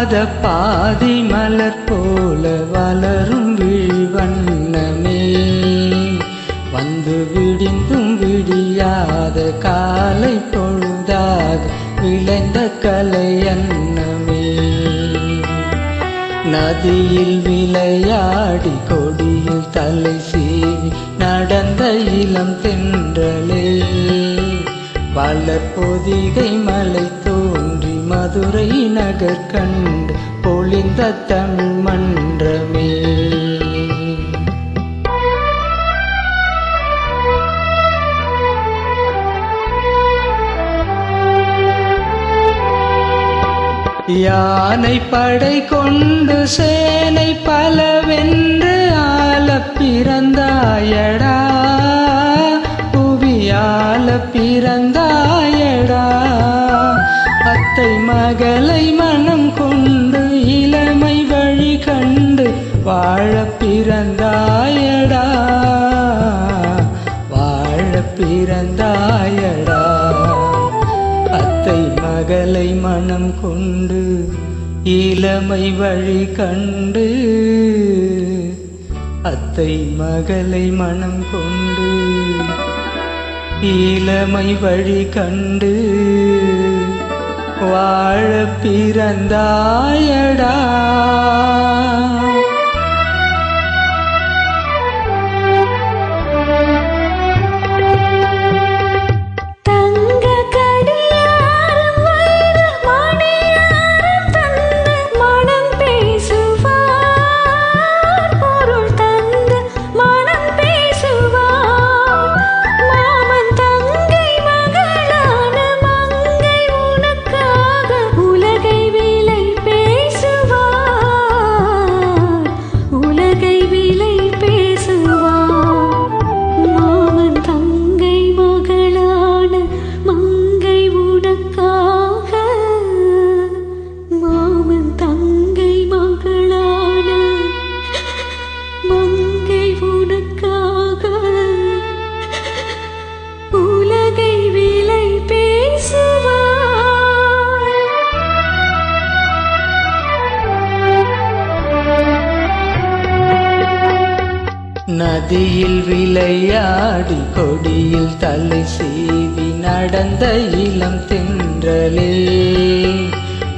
விரியாத பாதி மலர் போல வளரும் விழிவண்ணமே, வந்து விடிந்தும் விடியாத காலை பொழுதாக விளைந்த கலை அன்னமே. நதியில் விளையாடி கொடியில் தலை சீவி நடந்த இளம் தென்றலே, வளர் பொதிகை மலை தோன்றி மதுரை நகர் கண்டு பொழிந்த தமிழ் மன்றமே. யானை படை கொண்டு சேனை பலவென்று ஆள பிறந்தாயடா, புவியால பிறந்தாயடா. அத்தை மகளை மனம் கொண்டு இளமை வழி கண்டு வாழ பிறந்தாயடா, வாழ பிறந்தாயடா. அத்தை மகளை மனம் கொண்டு இளமை வழி கண்டு, அத்தை மகளை மனம் கொண்டு இளமை வழி கண்டு வாழ பிறந்தாயடா. நதியில் விளையாடி கொடியில் தலை சீவி நடந்த இளம் தென்றலே,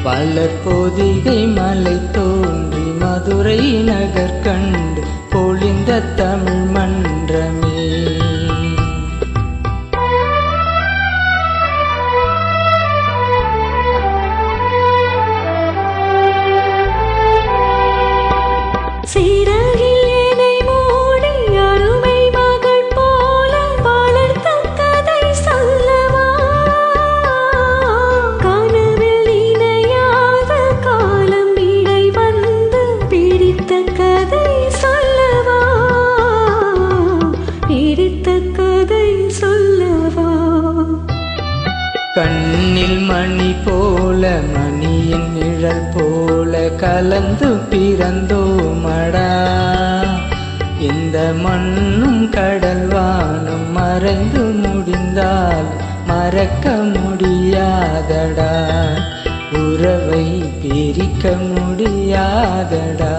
வளர் பொதிகை மலை தோன்றி மதுரை நகர் கண்டு பொழிந்த தமிழ் மன்றமே. கண்ணில் மணி போல மணியின் நிழல் போல கலந்து பிறந்தோமடா, இந்த மண்ணும் கடல் வானும் மறைந்து முடிந்தால் மறக்க முடியாதடா, உறவை பிரிக்க முடியாதடா.